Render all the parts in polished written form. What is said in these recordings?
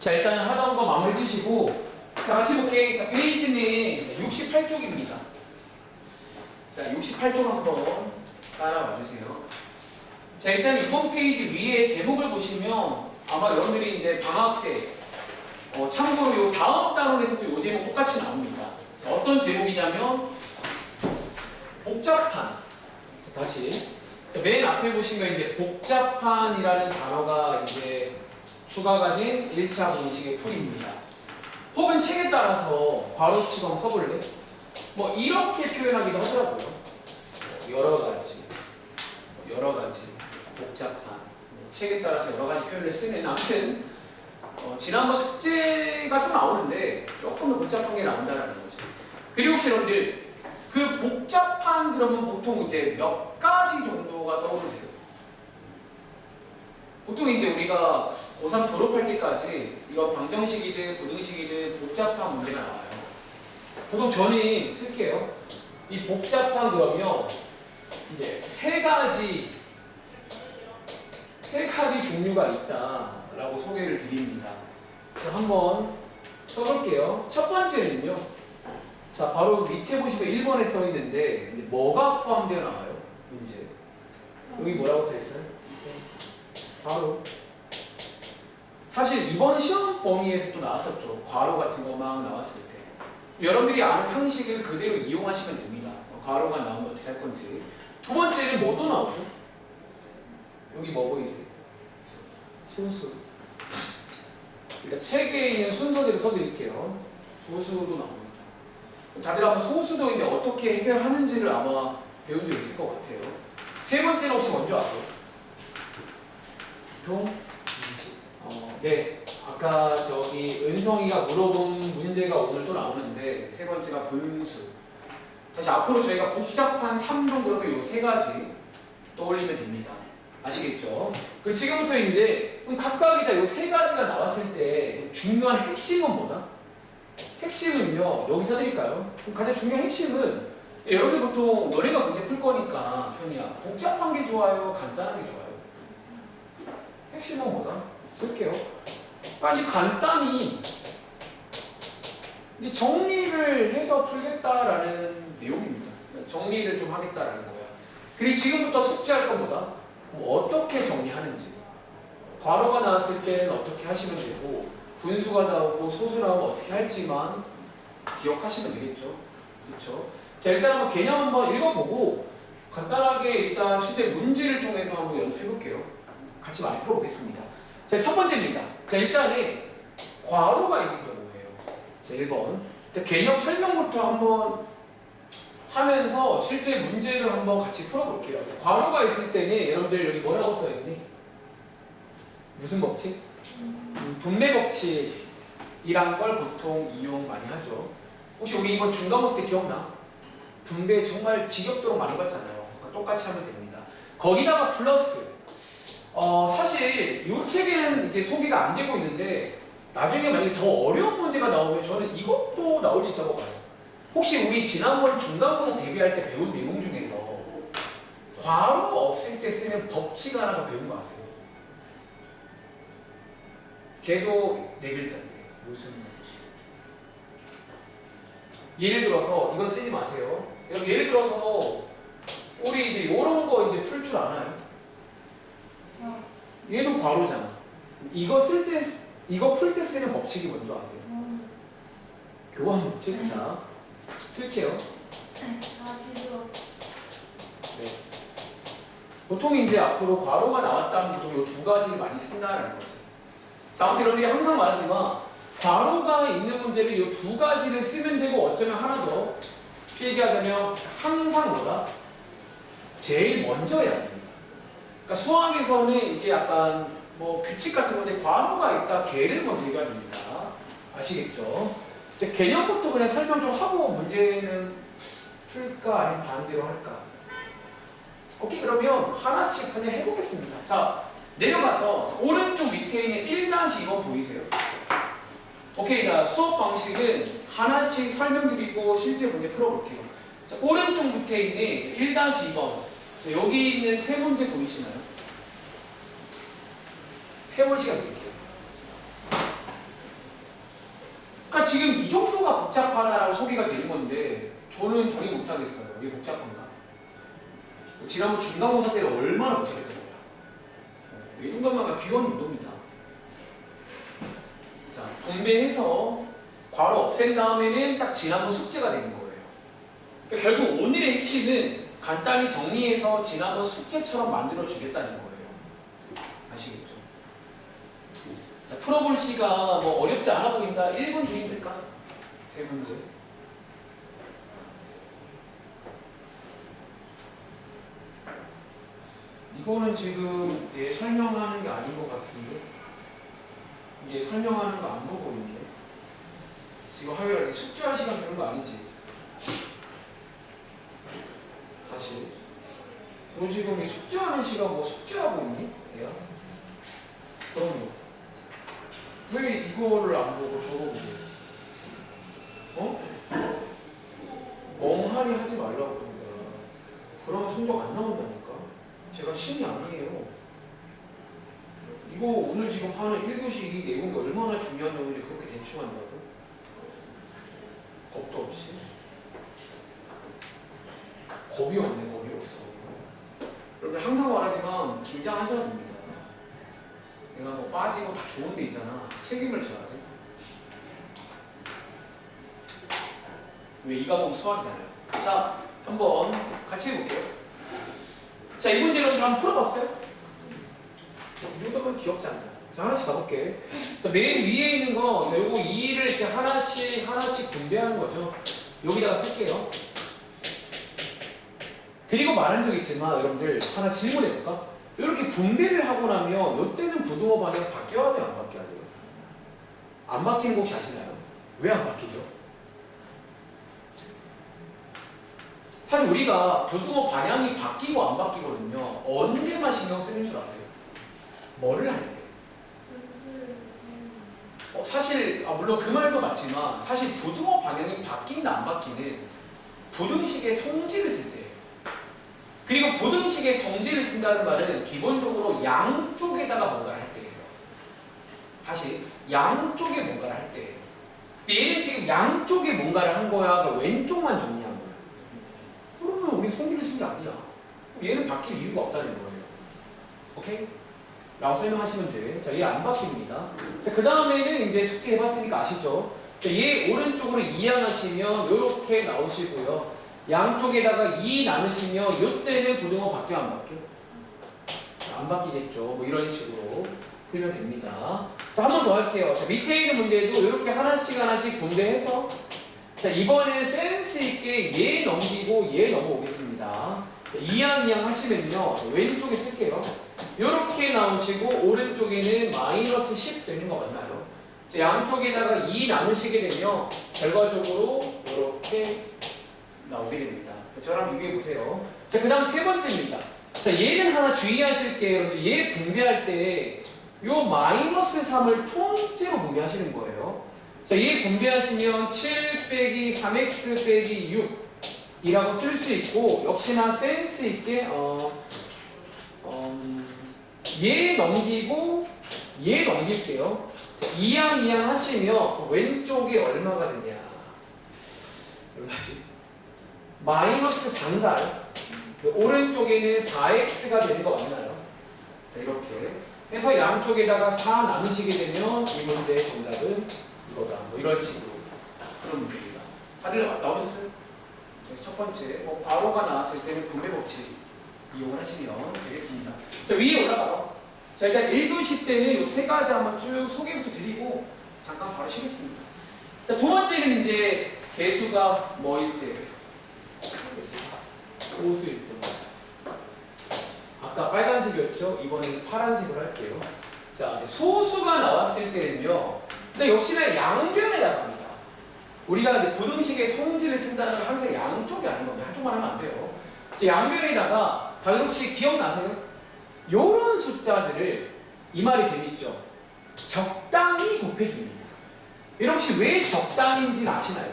자, 일단 하던 거 마무리 해주시고, 자, 같이 볼게. 자, 페이지는 68쪽입니다. 자, 68쪽 한번 따라와 주세요. 자, 일단 이번 페이지 위에 제목을 보시면 아마 여러분들이 이제 방학 때, 참고로 요 다음 단원에서도 요 제목 똑같이 나옵니다. 자, 어떤 제목이냐면, 복잡한. 자, 다시. 자, 맨 앞에 보시면 이제 복잡한이라는 단어가 이제 추가가 된 1차 공식의 풀이입니다. 혹은 책에 따라서 괄호치고 한번 써볼래? 뭐 이렇게 표현하기도 하더라고요. 여러 가지 복잡한 책에 따라서 여러 가지 표현을 쓰는. 아무튼 지난번 숙제가 또 나오는데 조금 더 복잡한 게 나온다는 거죠. 그리고 혹시 여러분들 그 복잡한 그러면 보통 이제 몇 가지 정도가 떠오르세요? 보통 이제 우리가 고3 졸업할 때까지 이런 방정식이든 부등식이든 복잡한 문제가 나와요. 보통 저는 쓸게요. 이 복잡한 그러면 이제 세 가지 종류가 있다라고 소개를 드립니다. 자, 한번 써볼게요. 첫 번째는요. 자, 바로 밑에 보시면 1번에 써 있는데 이제 뭐가 포함되어 나와요? 문제. 여기 뭐라고 써 있어요? 바로 사실 이번 시험 범위에서도 나왔었죠. 괄호 같은 거 막 나왔을 때. 여러분들이 아는 상식을 그대로 이용하시면 됩니다. 괄호가 나오면 어떻게 할 건지. 두 번째는 뭐도 나오죠? 여기 뭐 보이세요? 소수. 그러니까 책에 있는 순서대로 써드릴게요. 소수도 나옵니다. 다들 아마 소수도 이제 어떻게 해결하는지를 아마 배운 적 있을 것 같아요. 세 번째는 혹시 뭔지 아세요? 네. 아까 저기 은성이가 물어본 문제가 오늘 또 나오는데 세 번째가 분수. 다시 앞으로 저희가 복잡한 3종 그러면 요 세 가지 떠올리면 됩니다. 아시겠죠? 그리고 지금부터 이제 각각이 다 요 세 가지가 나왔을 때 중요한 핵심은 뭐다? 핵심은요, 여기 써드릴까요? 가장 중요한 핵심은 여러분들 보통 너네가 문제 풀 거니까 편이야. 복잡한 게 좋아요? 간단한 게 좋아요? 핵심은 뭐다? 쓸게요. 아니 간단히 이제 정리를 해서 풀겠다라는 내용입니다. 정리를 좀 하겠다라는 거야. 그리고 지금부터 숙제할 건 뭐다? 어떻게 정리하는지. 괄호가 나왔을 때는 어떻게 하시면 되고 분수가 나오고 소수 나오면 어떻게 할지만 기억하시면 되겠죠. 그렇죠? 자, 일단 한번 개념 한번 읽어보고 간단하게 일단 실제 문제를 통해서 한번 연습해 볼게요. 같이 많이 풀어보겠습니다. 자, 첫 번째입니다. 자, 일단은 괄호가 있는 경우예요. 자, 1번. 자, 개념 설명부터 한번 하면서 실제 문제를 한번 같이 풀어볼게요. 자, 괄호가 있을 때는 여러분들 여기 뭐라고 써있니? 무슨 법칙? 분배 법칙이란 걸 보통 이용 많이 하죠. 혹시 우리 이번 중간고사 때 기억나? 분배 정말 지겹도록 많이 봤잖아요. 그러니까 똑같이 하면 됩니다. 거기다가 플러스. 사실 이 책에는 이게 소개가 안 되고 있는데 나중에 만약에 더 어려운 문제가 나오면 저는 이것도 나올 수 있다고 봐요. 혹시 우리 지난번 중간고사 대비할 때 배운 내용 중에서 괄호 없을 때 쓰는 법칙 하나 더 배운 거 아세요? 걔도 네 글자인데 무슨 법칙? 예를 들어서 이건 쓰지 마세요. 예를 들어서 우리 이제 이런 거 이제 풀 줄 아나요? 얘도 괄호잖아. 이거 풀 때 쓰는 법칙이 뭔지 아세요? 교환 법칙. 자, 쓸게요. 네. 보통 이제 앞으로 괄호가 나왔다면 보통 이 두 가지를 많이 쓴다는 거지. 자, 아무튼 여러분들이 항상 말하지만 괄호가 있는 문제를 이 두 가지를 쓰면 되고 어쩌면 하나 더 얘기하자면 항상 뭐다? 제일 먼저 해야 됩니다. 그러니까 수학에서는 이게 약간 뭐 규칙 같은 건데 괄호가 있다 걔를 먼저 얘기해야 됩니다. 아시겠죠? 이제 개념부터 그냥 설명 좀 하고 문제는 풀까 아니면 반대로 할까? 오케이, 그러면 하나씩 그냥 해보겠습니다. 자, 내려가서 오른쪽 밑에 있는 1-2번 보이세요? 오케이, 자, 수업 방식은 하나씩 설명드리고 실제 문제 풀어볼게요. 자, 오른쪽 밑에 있는 1-2번. 자, 여기 있는 세 문제 보이시나요? 해볼 시간 드릴게요. 그러니까 지금 이 정도가 복잡하다라고 소개가 되는 건데 저는 동의 못하겠어요. 이게 복잡한가? 지난번 중간고사 때는 얼마나 복잡했던 거야. 이 정도면 귀여운 정도입니다. 자, 분배해서 괄호 없앤 다음에는 딱 지난번 숙제가 되는 거예요. 그러니까 결국 오늘의 핵심은 간단히 정리해서 지난번 숙제처럼 만들어 주겠다는 거예요. 아시겠죠? 자, 풀어볼 시간 뭐 어렵지 않아 보인다. 1분 드리면 될까? 세 문제. 이거는 지금 얘 설명하는 게 아닌 것 같은데. 얘 설명하는 거 안 보고 있는데. 지금 화요일에 숙제할 시간 주는 거 아니지? 다시. 너 지금 이 숙제하는 시간 뭐 숙제하고 있니? 얘야? 그럼요. 왜 이거를 안 보고 저거 보고 있어? 어? 멍하니 하지 말라고 합니다. 그러면 성적 안 나온다니까. 제가 신이 아니에요. 이거 오늘 지금 하는 1교시 이 내용이 얼마나 중요한 내용인데 그렇게 대충 한다고? 겁도 없이. 겁이 없네, 겁이 없어. 여러분 항상 말하지만 긴장하셔야 됩니다. 내가 뭐 빠지고 다 좋은 데 있잖아. 책임을 져야 돼. 왜 이 과목 수학이잖아요. 자, 한번 같이 해볼게요. 자, 이 문제를 한번 풀어봤어요? 이 정도면 귀엽지 않나요? 자, 하나씩 가볼게. 자, 맨 위에 있는 거, 자, 요거 2를 이렇게 하나씩 분배하는 거죠. 여기다가 쓸게요. 그리고 말한 적 있지만, 여러분들 하나 질문해볼까? 이렇게 분배를 하고 나면, 이때는 부등호 방향 바뀌어야 돼요? 안 바뀌어야 돼요? 안 바뀌는 거 혹시 아시나요? 왜 안 바뀌죠? 사실 우리가 부등호 방향이 바뀌고 안 바뀌거든요. 언제만 신경 쓰는 줄 아세요? 뭐를 할 때? 사실 물론 그 말도 맞지만 사실 부등호 방향이 바뀐다 안 바뀌는 부등식의 성질을 쓸 때예요. 그리고 부등식의 성질을 쓴다는 말은 기본적으로 양쪽에다가 뭔가를 할 때예요. 다시 양쪽에 뭔가를 할 때예요. 근데 얘는 지금 양쪽에 뭔가를 한 거야. 그러니까 왼쪽만 정리한 거야. 그러면 우리 성질을 쓴 게 아니야. 얘는 바뀔 이유가 없다는 거예요. 오케이? 라고 설명하시면 돼. 자, 얘 안 바뀝니다. 자, 그 다음에는 이제 숙제 해봤으니까 아시죠? 자, 얘 오른쪽으로 2항하시면 이렇게 나오시고요. 양쪽에다가 2 나누시면 이때는 부등호 바뀌어 안 바뀌어? 안 바뀌겠죠. 뭐 이런 식으로 풀면 됩니다. 자, 한 번 더 할게요. 자, 밑에 있는 문제도 이렇게 하나씩 분배해서 자, 이번에는 센스 있게 얘 넘기고 얘 넘어오겠습니다. 2항 하시면요. 왼쪽에 쓸게요. 이렇게 나오시고 오른쪽에는 마이너스 10 되는 거 맞나요? 자, 양쪽에다가 2 나누시게 되면 결과적으로 이렇게 나오게 됩니다. 저랑 비교해 보세요. 자, 그 다음 세 번째입니다. 자, 얘는 하나 주의하실 게요. 얘 분배할 때 요 마이너스 3을 통째로 분배하시는 거예요. 자, 얘 분배하시면 7 빼기 3x 빼기 6 이라고 쓸 수 있고 역시나 센스 있게 얘 넘기고 얘 넘길게요. 2항 하시면 왼쪽에 얼마가 되냐? 마이너스 4인가요? 오른쪽에는 4x가 되는 거 맞나요? 자, 이렇게 해서 양쪽에다가 4 나누시게 되면 이 문제의 정답은 이거다. 뭐 이런 식으로 그런 문제입니다. 다들 나오셨어요? 그래서 첫 번째, 뭐 괄호가 나왔을 때는 분배 법칙 이용을 하시면 되겠습니다. 자, 위에 올라가요. 자, 일단 1교시 때는 이 세 가지 한번 쭉 소개부터 드리고 잠깐 바로 쉬겠습니다. 자, 두 번째는 이제 개수가 뭐일 때? 소수일 때. 아까 빨간색이었죠? 이번에는 파란색으로 할게요. 자, 소수가 나왔을 때는요. 근데 역시나 양변에다가 합니다. 우리가 이제 부등식의 성질을 쓴다는 건 항상 양쪽이 아닌 겁니다. 한쪽만 하면 안 돼요. 양변에다가 다들 혹시 기억나세요? 요런 숫자들을 이 말이 재밌죠? 적당히 곱해줍니다. 여러분 혹시 왜 적당인지 아시나요?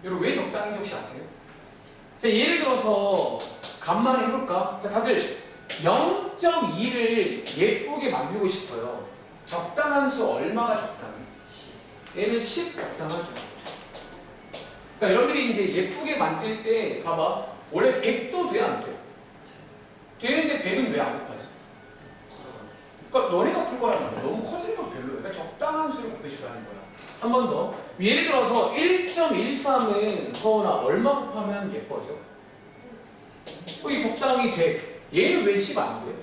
여러분 왜 적당인지 혹시 아세요? 자, 예를 들어서 간만에 해볼까? 자, 다들 0.2를 예쁘게 만들고 싶어요. 적당한 수 얼마가 적당해? 얘는 10 적당하죠. 그러니까 여러분들이 이제 예쁘게 만들 때 봐봐. 원래 100도 돼, 안 돼? 되는데 100은 왜 안 곱하지? 그러니까 너네가 풀 거란 말이야. 너무 커지는 건 별로야. 그러니까 적당한 수를 곱해주라는 거야. 한 번 더. 예를 들어서 1.13은 서원아 얼마 곱하면 예뻐져? 이 적당히 돼. 얘는 왜 10 안 돼?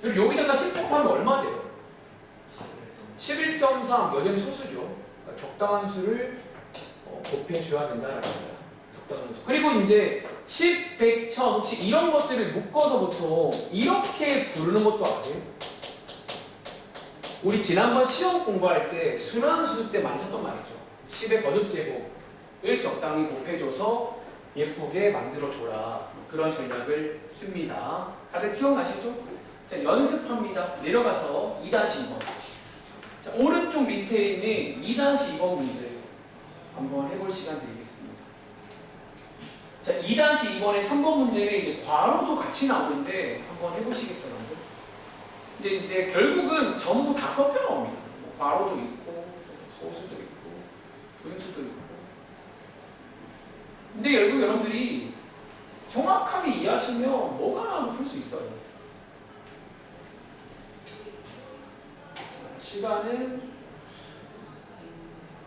그리고 여기다가 10 곱하면 얼마 돼요? 11.3 여전히 소수죠. 그러니까 적당한 수를 곱해줘야 된다는 거야. 적당한 수. 그리고 이제 10, 100, 1000 혹시 이런 것들을 묶어서 보통 이렇게 부르는 것도 아세요? 우리 지난번 시험 공부할 때 순환수수 때 많이 썼던 말이죠. 10의 거듭제곱을 적당히 곱해줘서 예쁘게 만들어줘라. 그런 전략을 씁니다. 다들 기억나시죠? 자, 연습합니다. 내려가서 2-2번. 자, 오른쪽 밑에 있는 2-2번 문제 한번 해볼 시간 드리겠습니다. 자, 2-2번의 3번 문제는 이제 괄호도 같이 나오는데 한번 해보시겠어요? 이제 결국은 전부 다 섞여 나옵니다. 뭐 괄호도 있고, 소수도 있고, 분수도 있고. 근데 결국 여러분들이 정확하게 이해하시면 뭐가 나와도 풀 수 있어요. 시간은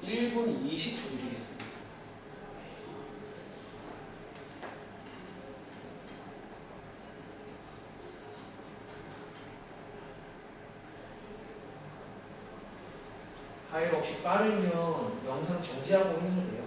1분 20초 드리겠습니다. 하일 혹시 빠르면 영상 정지하고 해도 돼요?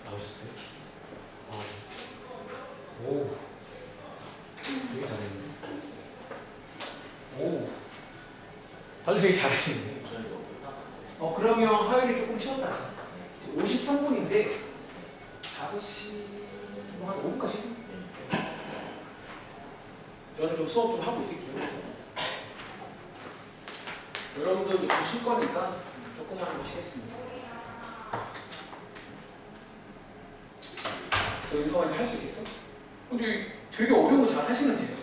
나오셨어요? 오, 되게 잘했는데. 오, 다들 되게 잘하시는데. 그러면 하율이 조금 쉬었다. 53분인데 5시 한 5분까지. 저는 좀 수업 좀 하고 있을게요. 그래서 여러분들도 좀 쉴 거니까 조금만 하고 쉬겠습니다. 너 인성아 이제 할 수 있겠어? 근데 되게 어려운 거 잘 하시는데요.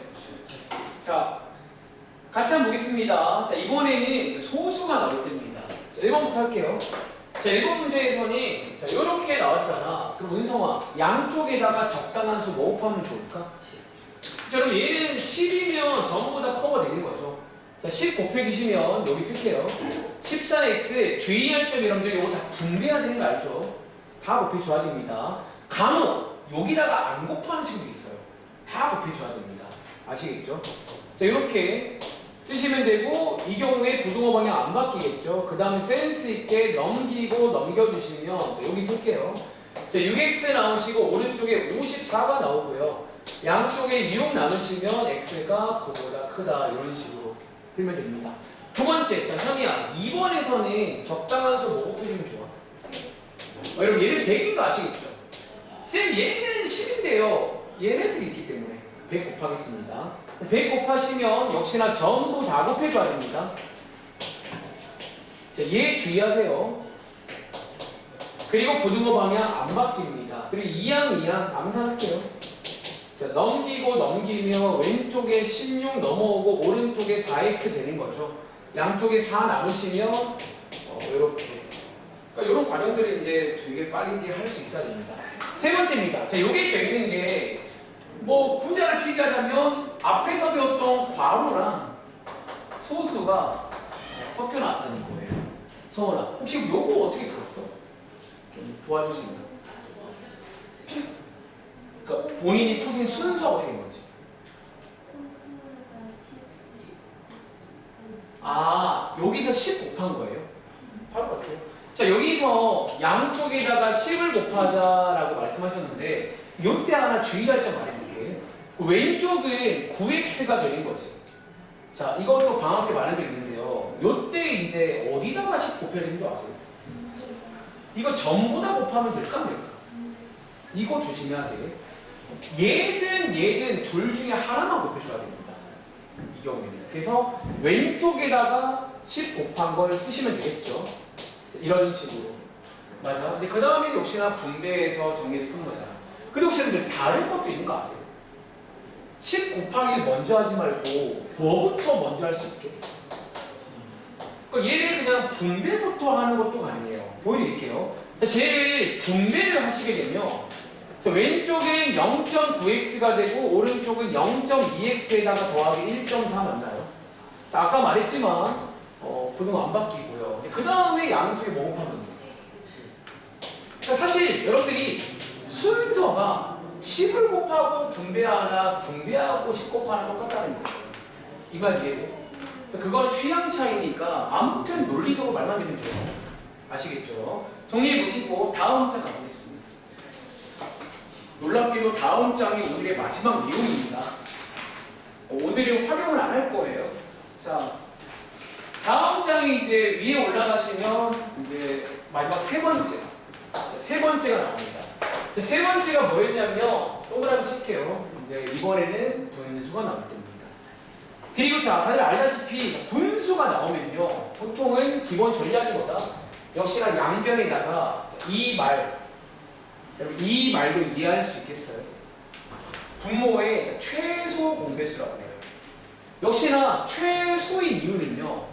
자, 같이 한번 보겠습니다. 자, 이번에는 소수가 나올 때입니다. 자, 1번부터 할게요. 자, 1번 문제에서는 자, 이렇게 나왔잖아. 그럼 은성아, 양쪽에다가 적당한 수 뭐 곱하면 좋을까? 자, 그럼 얘는 10이면 전부 다 커버되는 거죠. 자, 10 곱해주시면 여기 쓸게요. 14x 주의할 점 여러분들 이거 다 분배해야 되는 거 알죠? 다 곱해줘야 됩니다. 간혹 여기다가 안 곱하는 친구도 있어요. 다 곱해줘야 됩니다. 아시겠죠? 자, 이렇게 쓰시면 되고 이 경우에 부등호 방향 안 바뀌겠죠? 그 다음에 센스 있게 넘기고 넘겨주시면 여기 쓸게요. 자, 6x 나오시고 오른쪽에 54가 나오고요. 양쪽에 6 나누시면 x가 9보다 크다 이런 식으로 풀면 됩니다. 두 번째, 자 현이야 2번에서는 적당한 수 뭐 곱해주면 좋아? 여러분 얘는 100인 거 아시겠죠? 쌤 얘는 10인데요. 얘네들이 있기 때문에 100 곱하겠습니다. 100 곱하시면 역시나 전부 다 곱해줘야 됩니다. 자, 얘 주의하세요. 그리고 부등호 방향 안 바뀝니다. 그리고 2항 암산할게요. 자, 넘기고 넘기면 왼쪽에 16 넘어오고 오른쪽에 4x 되는 거죠. 양쪽에 4 나누시면 이렇게. 그러니까 이런 과정들이 이제 되게 빠르게 할 수 있어야 됩니다. 세 번째입니다. 자, 요게 재밌는 게 뭐 구자를 필기하자면 앞에서 배웠던 괄호랑 소수가 섞여 나왔다는 거예요. 서원아, 혹시 요거 어떻게 들었어? 좀 도와줄 수 있나? 그러니까 본인이 푸신 순서가 어떻게 된 건지. 아, 여기서 10 곱한 거예요? 바로 같아요. 자, 여기서 양쪽에다가 10을 곱하자라고 말씀하셨는데 요때 하나 주의할 점 말해줄게. 왼쪽은 9x가 되는 거지. 자, 이것도 방학 때 말한 적 있는데요. 요때 이제 어디다가 10 곱해야 되는 줄 아세요? 이거 전부 다 곱하면 될까 안 될까? 이거 조심해야 돼. 얘든 둘 중에 하나만 곱해줘야 됩니다. 이 경우에는. 그래서 왼쪽에다가 10 곱한 걸 쓰시면 되겠죠. 이런 식으로. 맞아. 이제 그 다음에 역시나 분배해서 정리해서 푸는 거잖아. 근데 혹시 여러분들 다른 것도 있는 거 아세요? 10 곱하기 먼저 하지 말고 뭐부터 먼저 할 수 있게? 그러니까 얘를 그냥 분배부터 하는 것도 가능해요. 보여드릴게요. 쟤를 분배를 하시게 되면 왼쪽은 0.9x가 되고 오른쪽은 0.2x에다가 더하기 1.4 맞나요? 자, 아까 말했지만 고등어 안 바뀌고요. 그 다음에 양쪽에 뭐 곱하면 돼요? 그러니까 사실 여러분들이 순서가 10을 곱하고 분배하나 분배하고 10 곱하나 똑같다는 거예요. 이 말 이해돼? 그거는 취향 차이니까 아무튼 논리적으로 말만 되면 돼요. 아시겠죠? 정리해 보시고 다음 장 가보겠습니다. 놀랍게도 다음 장이 오늘의 마지막 내용입니다. 오늘은 활용을 안 할 거예요. 자, 다음 장이 이제 위에 올라가시면 이제 마지막 세 번째가 나옵니다. 세 번째가 뭐였냐면 동그라미 칠게요. 이제 이번에는 분수가 나올 겁니다. 그리고 자, 다들 알다시피 분수가 나오면요 보통은 기본 전략이 뭐다? 역시나 양변에다가 여러분 이 말도 이해할 수 있겠어요? 분모의 최소 공배수라고 해요. 역시나 최소인 이유는요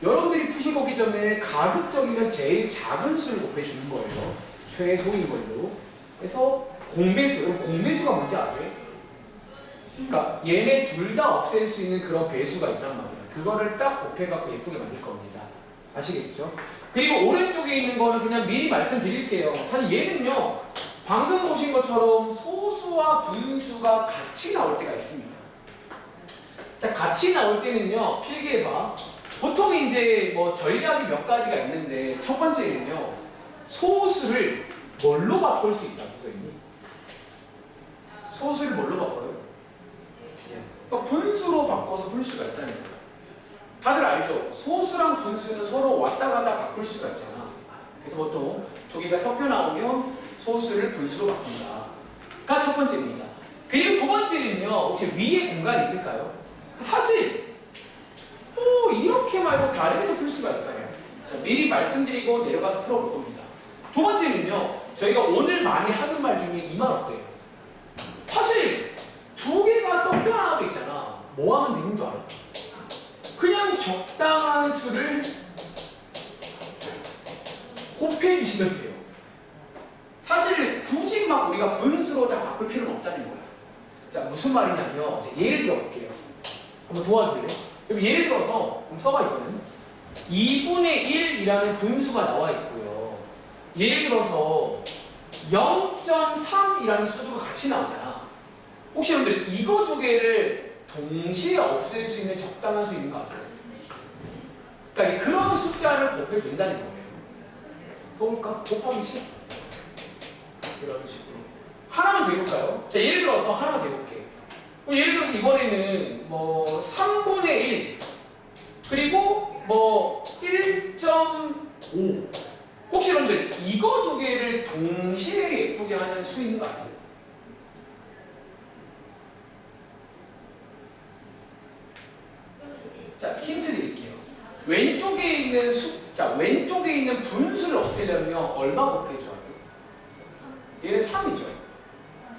여러분들이 푸신 거기 전에 가급적이면 제일 작은 수를 곱해주는 거예요. 최소인 걸로. 그래서 공배수가 뭔지 아세요? 그러니까 얘네 둘 다 없앨 수 있는 그런 배수가 있단 말이에요. 그거를 딱 곱해갖고 예쁘게 만들 겁니다. 아시겠죠? 그리고 오른쪽에 있는 거는 그냥 미리 말씀드릴게요. 사실 얘는요 방금 보신 것처럼 소수와 분수가 같이 나올 때가 있습니다. 자, 같이 나올 때는요 필기해봐. 보통 이제 뭐 전략이 몇 가지가 있는데 첫 번째는요 소수를 뭘로 바꿀 수 있다고 써있니? 소수를 뭘로 바꿔요? 그러니까 분수로 바꿔서 풀 수가 있다는 거예요. 다들 알죠? 소수랑 분수는 서로 왔다 갔다 바꿀 수가 있잖아. 그래서 보통 두 개가 섞여 나오면 소수를 분수로 바꾼다가 첫 번째입니다. 그리고 두 번째는요 혹시 위에 공간이 있을까요? 사실 이렇게 말고 다르게도 풀 수가 있어요. 자, 미리 말씀드리고 내려가서 풀어볼 겁니다. 두 번째는요 저희가 오늘 많이 하는 말 중에 이 말 어때요? 사실 두 개가 섞여 나와도 있잖아. 뭐 하면 되는 줄 알아? 그냥 적당한 수를 곱해주시면 돼요. 사실 굳이 막 우리가 분수로 다 바꿀 필요는 없다는 거야. 자, 무슨 말이냐면 예를 들어 볼게요. 한번 도와주세요. 그럼 예를 들어서 한번 써봐. 이거는 2분의 1이라는 분수가 나와 있고요. 예를 들어서 0.3이라는 수두가 같이 나오잖아. 혹시 여러분들 이거 두 개를 동시에 없앨 수 있는 적당한 수 있는 거 아세요? 그러니까 그런 숫자를 곱해준다는 거예요. 써볼까? 곱하기 10 이런 식으로 하나만 더 해볼까요? 자, 예를 들어서 하나만 더 해볼게. 예를 들어서 이번에는 뭐 3분의 1 그리고 뭐 1.5 혹시 여러분들 이거 두 개를 동시에 예쁘게 하는 수 있는 거 아세요? 자, 힌트 드릴게요. 왼쪽에 있는 왼쪽에 있는 분수를 없애려면 얼마 곱해줘야 돼요? 얘는 3이죠.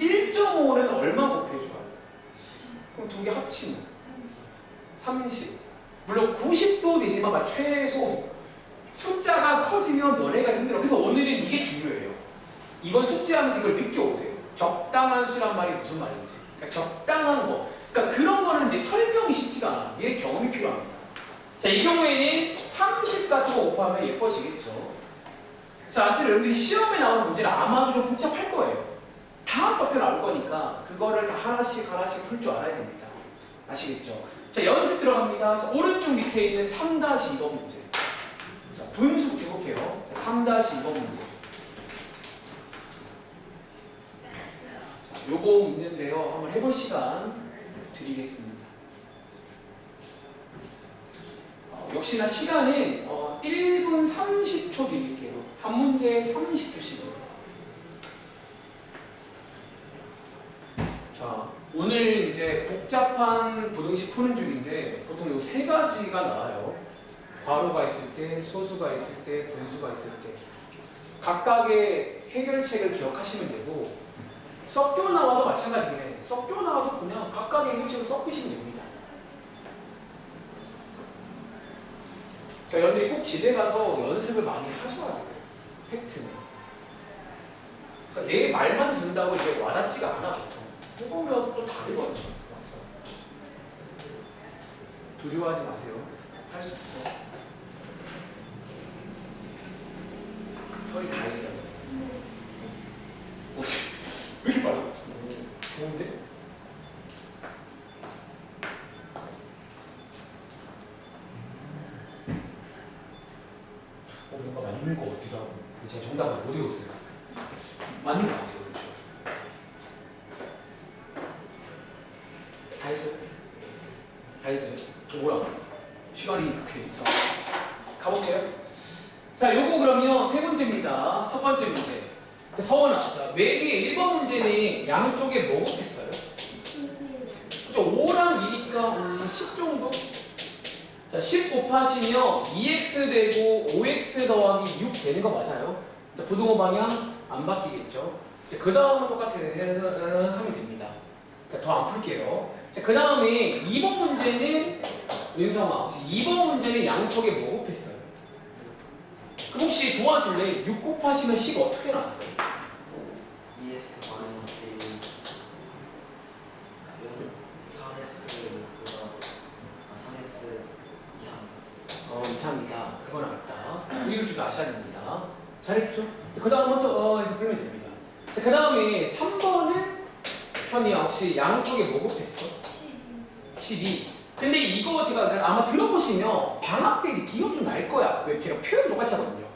1.5는 얼마 곱해줘야 돼요? 그럼 두 개 합치면 30. 물론 90도 되지만 최소 숫자가 커지면 너네가 힘들어. 그래서 오늘은 이게 중요해요. 이번 숙제하면서 이걸 느껴오세요. 적당한 수란 말이 무슨 말인지. 그러니까 적당한 거. 그러니까 그런 거는 이제 설명이 쉽지가 않아. 얘 경험이 필요합니다. 자, 이 경우에는 30 같은 거 곱하면 예뻐지겠죠. 자, 아무튼 여러분들이 시험에 나오는 문제는 아마도 좀 복잡할 거예요. 다 섞여 나올 거니까 그거를 다 하나씩 풀 줄 알아야 됩니다. 아시겠죠? 자, 연습 들어갑니다. 자, 오른쪽 밑에 있는 3-2번 문제. 자, 분수부터 해볼게요. 3-2번 문제. 자, 요거 문제인데요. 한번 해볼 시간 드리겠습니다. 역시나 시간은 1분 30초 드릴게요. 한 문제에 30주씩입니다. 자, 오늘 이제 복잡한 부등식 푸는 중인데 보통 요 세 가지가 나와요. 괄호가 있을 때, 소수가 있을 때, 분수가 있을 때. 각각의 해결책을 기억하시면 되고, 섞여 나와도 마찬가지긴 해. 섞여 나와도 그냥 각각의 해결책을 섞으시면 됩니다. 그러니까 여러분들이 꼭 집에 가서 연습을 많이 하셔야 돼요. 팩트는. 그러니까 내 말만 듣는다고 이제 와닿지가 않아, 보통. 해보면 또 다르거든요. 그래서 두려워하지 마세요. 할 수 있어. 거의 다 했어요. 왜 이렇게 빨라? 좋은데? 뭔가 맞는 것 같기도 하고. 제가 정답을 못 외웠어요. 맞는 것 같아요. 그렇죠? 다 했어요? 다 했어요? 뭐야? 시간이 이렇게 있어. 가볼게요. 자, 요거 그러면 세 문제입니다. 첫 번째 문제. 서원아, 자, 맨 위에 1번 문제는 양쪽에 뭐 곱했어요? 그죠? 5랑 2니까 10 정도? 자, 10 곱하시면 2x 되고 5x 더하기 6 되는 거 맞아요? 자, 부등호 방향 안 바뀌겠죠? 그 다음은 똑같이 하면 됩니다. 자, 더 안 풀게요. 자, 그 다음에 2번 문제는 은성아, 2번 문제는 양쪽에 뭐 곱했어요? 그럼 혹시 도와줄래? 6 곱하시면 10 어떻게 나왔어요? 2x 마이너스 1 3x 2상이다. 그거 나왔다. 이걸 좀 아셔야 됩니다. 잘했죠? 그 다음부터 해서 풀면 됩니다. 자, 그 다음에 3번은 현이야, 혹시 양쪽에 뭐 곱했어? 12. 근데 이거 제가 아마 들어보시면 방학 때 기억이 좀 날 거야. 왜? 제가 표현 똑같이 하거든요.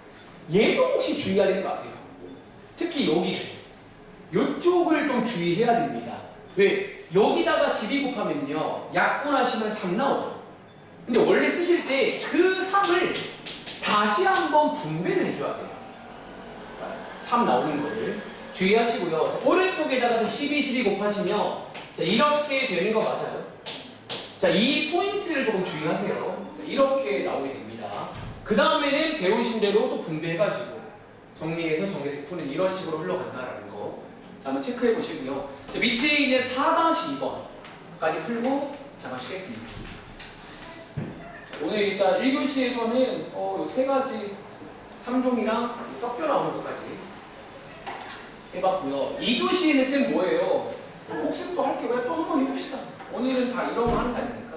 얘도 혹시 주의해야 되는 거 아세요? 특히 여기 이쪽을 좀 주의해야 됩니다. 왜? 여기다가 12 곱하면요 약분하시면 3 나오죠. 근데 원래 쓰실 때 그 3을 다시 한번 분배를 해줘야 돼요. 3 나오는 거를 주의하시고요. 자, 오른쪽에다가 12, 12 곱하시면 자, 이렇게 되는 거 맞아요? 자, 이 포인트를 조금 주의하세요. 자, 이렇게 나오게 됩니다. 그 다음에는 배우신 대로 또 분배해가지고 정리해서 정리해서 푸는 이런 식으로 흘러간다라는 거. 자, 한번 체크해 보시고요. 자, 밑에 있는 4-2번까지 풀고 잠깐 쉬겠습니다. 오늘 일단 1교시에서는 요 세 가지 3종이랑 섞여 나오는 것까지 해봤고요. 2교시에는 쌤 뭐예요? 복습도 할게요. 또 한번 해봅시다. 오늘은 다 이런 거 하는 거 아닙니까?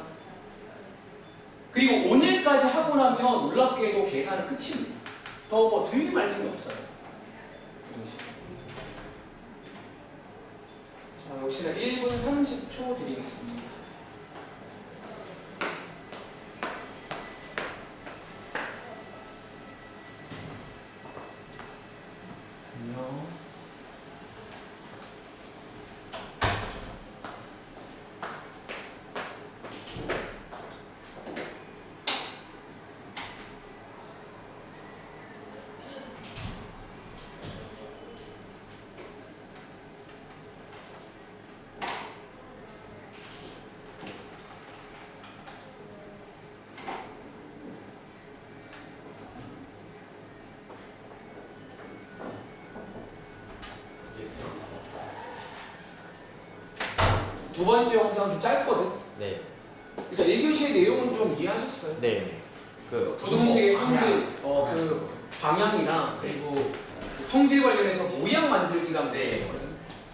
그리고 오늘까지 하고 나면 놀랍게도 계산은 끝입니다. 더 뭐 드릴 말씀이 없어요. 자, 역시나 1분 30초 드리겠습니다. 안녕. 두 번째 영상은 좀 짧거든? 네. 일단 1교시의 내용은 좀 이해하셨어요? 네. 그 부등식의 성질, 방향. 그 방향이랑 그리고 그 성질 관련해서 모양 만들기란 게 네. 있거든.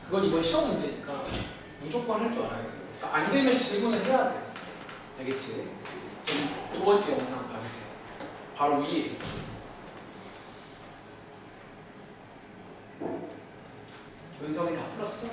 그건 이번 시험 문제니까 무조건 할 줄 알아야 돼요. 그러니까 안 되면 질문을 해야 돼. 알겠지? 지금 두 번째 영상 봐주세요. 바로 위에 있을 거예요. 은성이 다 풀었어?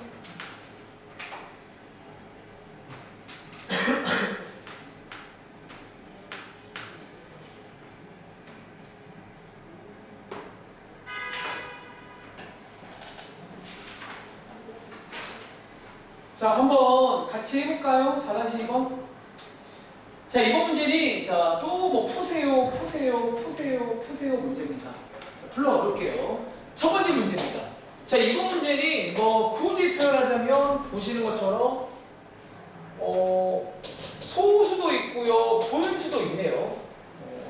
자, 한번 같이 해볼까요? 4-2번. 자, 이번 문제는 자, 또 뭐 푸세요 문제입니다. 불러가 볼게요. 첫 번째 문제입니다. 자, 이번 문제는 뭐 굳이 표현하자면 보시는 것처럼 소수도 있고요, 분수도 있네요.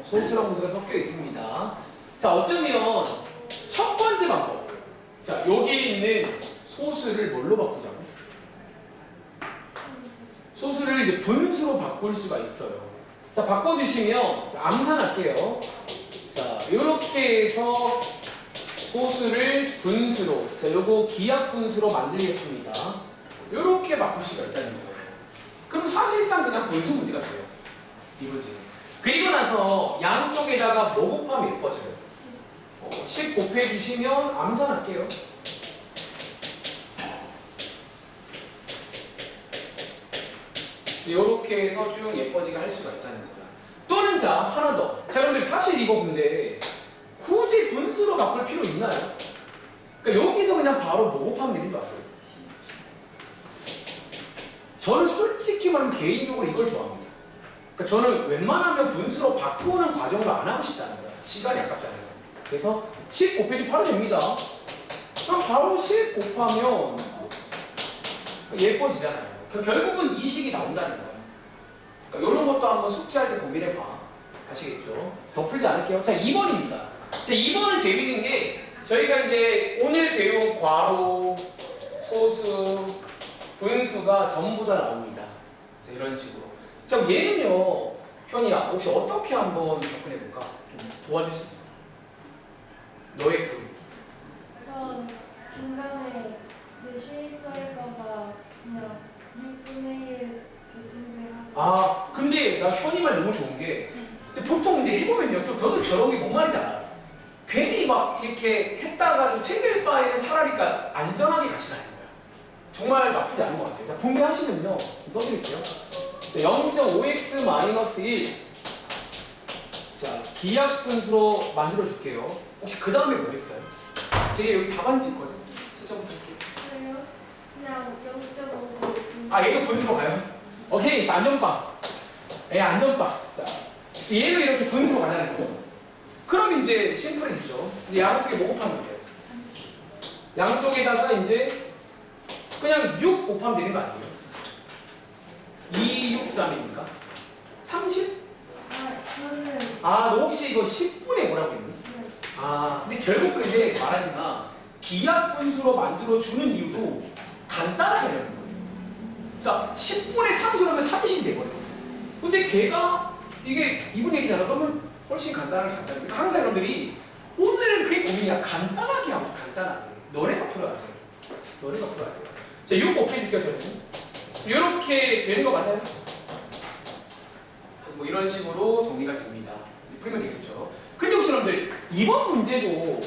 소수랑 분수가 섞여 있습니다. 자, 어쩌면 첫 번째 방법. 자, 여기 있는 소수를 뭘로 바꾸자고? 소수를 이제 분수로 바꿀 수가 있어요. 자, 바꿔주시면 암산할게요. 자, 이렇게 해서 소수를 분수로, 자, 요거 기하 분수로 만들겠습니다. 이렇게 바꿀 수가 있다는 거예요. 그럼 사실상 그냥 분수 문제가 돼요. 이 문제. 그리고 나서 양쪽에다가 뭐 곱하면 예뻐져요? 10 곱해주시면 암산할게요. 이렇게 해서 쭉 예뻐지게 할 수가 있다는 거야. 또는 자, 하나 더. 자, 여러분들 사실 이거 근데 굳이 분수로 바꿀 필요 있나요? 그러니까 여기서 그냥 바로 뭐 곱하면 되는 줄 아세요? 저는 솔직히 말하면 개인적으로 이걸 좋아합니다. 그러니까 저는 웬만하면 분수로 바꾸는 과정을 안 하고 싶다는 거야. 시간이 아깝잖아요. 그래서 10 곱해도 바로 됩니다. 그럼 바로 10 곱하면 예뻐지잖아요. 결국은 이 식이 나온다는 거예요. 그러니까 이런 것도 한번 숙제할 때 고민해봐. 아시겠죠? 더 풀지 않을게요. 자, 2번입니다. 자, 2번은 재밌는 게 저희가 이제 오늘 배운 괄호, 소수, 분수가 전부 다 나옵니다. 자, 이런 식으로. 자, 얘는요, 현이야, 혹시 어떻게 한번 접근해볼까? 좀 도와줄 수 있어? 너의 글. 저 중간에 그 실수할까봐 그냥 6분의 1 준비하고. 아, 근데 나 현이 말 너무 좋은 게 근데 보통 이제 해보면요, 좀 저도 저런 게 뭔 말인지 알아. 괜히 막 이렇게 했다가 좀 챙길 바에는 차라리 안전하게 가시라는 거야. 정말 나쁘지 않은 것 같아요. 자, 분배하시면요, 써드릴게요. 0.5x-1. 자, 기하 분수로 만들어 줄게요. 혹시 그 다음에 뭐 했어요? 제 여기 답안지 있거든. 설정부터 할게요. 그래요? 그냥 0.5. 아, 얘도 분수로 가요? 오케이, 자, 안전빵. 얘 안전빵. 자, 얘도 이렇게 분수로 가자는 거죠. 그럼 이제 심플해지죠. 이제 양쪽에 뭐 곱하면 돼요? 양쪽에다가 이제 그냥 6 곱하면 되는 거 아니에요? 2, 6, 3이니까 30? 저는 아, 너 혹시 이거 10분의 뭐라고 했니? 아, 근데 결국 근데 말하지만 기하 분수로 만들어 주는 이유도 간단하게 하려는 거예요. 그러니까 10분의 3 그러면 30이 되거든요. 근데 걔가 이게 2분의 1이잖아. 그러면 훨씬 간단하게. 그러니까 항상 여러분들이 오늘은 그게 고민이야. 간단하게 하고 간단하게. 너네가 풀어야 돼. 너네가 풀어야 돼. 자, 6 곱해줄게요, 저는. 이렇게 되는 거 맞아요? 뭐 이런 식으로 정리가 됩니다. 풀면 되겠죠. 근데 혹시 여러분들 이번 문제도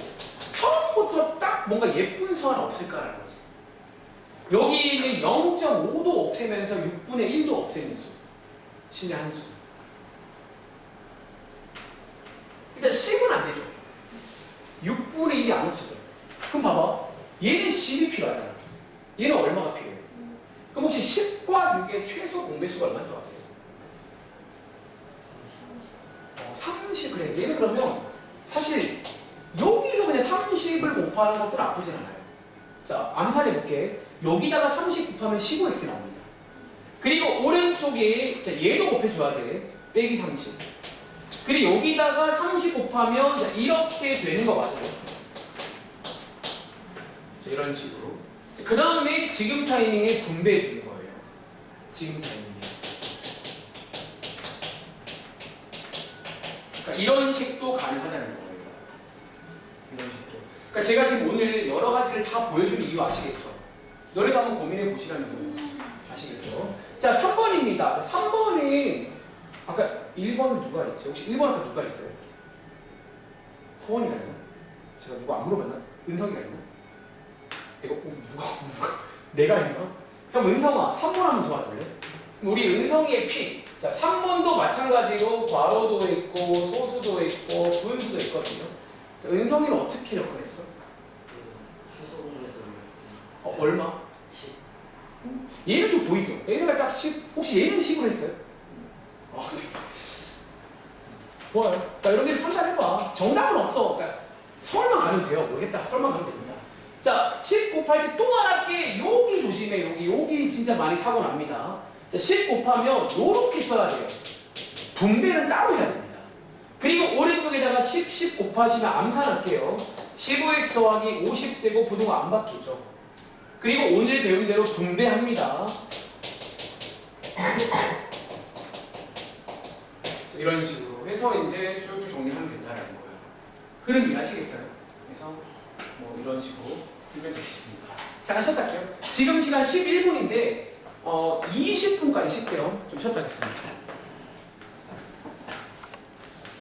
처음부터 딱 뭔가 예쁜 수 하나 없을까라는 거지. 여기는 0.5도 없애면서 6분의 1도 없애는 수. 신의 한 수. 일단 10은 안 되죠. 6분의 1이 안 없어져. 그럼 봐봐. 얘는 10이 필요하잖아. 얘는 얼마가 필요해? 그럼 혹시 10과 6의 최소 공배수가 얼마인 줄 아세요? 30. 그래. 얘는 그러면 사실 여기서 그냥 30을 곱하는 것도 나쁘진 않아요. 자, 암산해볼게. 여기다가 30 곱하면 15x 나옵니다. 그리고 오른쪽에 자, 얘도 곱해줘야 돼. 빼기 30. 그리고 여기다가 30 곱하면 자, 이렇게 되는 거 맞아요. 자, 이런 식으로. 그 다음에 지금 타이밍에 분배해 주는 거예요. 지금 타이밍에. 그러니까 이런 식도 가능하다는 거예요. 이런 식도. 그러니까 제가 지금 오늘 여러 가지를 다 보여주는 이유 아시겠죠? 너네도 한번 고민해 보시라는 거예요. 아시겠죠? 자, 3번입니다. 3번이 아까 1번 누가 있지? 혹시 1번 아까 누가 있어요? 서원이가 있나? 제가 누가 안 물어봤나? 은성이가 있나? 내가 있나? 그럼 은성아 3번 한번 도와줄래? 우리 은성이의 픽. 자, 3번도 마찬가지로 괄호도 있고 소수도 있고 분수도 있거든요. 자, 은성이는 어떻게 접근했어? 최소 공배수 얼마? 10. 얘는 좀 보이죠? 얘는 딱 10. 혹시 얘는 10을 했어요? 좋아요. 자, 여러분들이 판단해봐. 정답은 없어. 그러니까 설마 가면 돼요. 모르겠다. 설마 가면 됩니다. 자, 10 곱할 때 또 말할게. 여기 조심해. 여기 진짜 많이 사고 납니다. 자, 10 곱하면 요렇게 써야 돼요. 분배는 따로 해야 됩니다. 그리고 오른쪽에다가 10 곱하시면 암산할게요. 15x 더하기 50 되고 부동화 안 바뀌죠. 그리고 오늘 배운 대로 분배합니다. 이런 식으로 해서 이제 쭉쭉 정리하면 된다는 거예요. 그럼 이해하시겠어요? 그래서 뭐 이런 식으로 풀면 되겠습니다. 잠깐 쉬었다 할게요. 지금 시간 11분인데 20분까지 쉴게요. 좀 쉬었다 하겠습니다.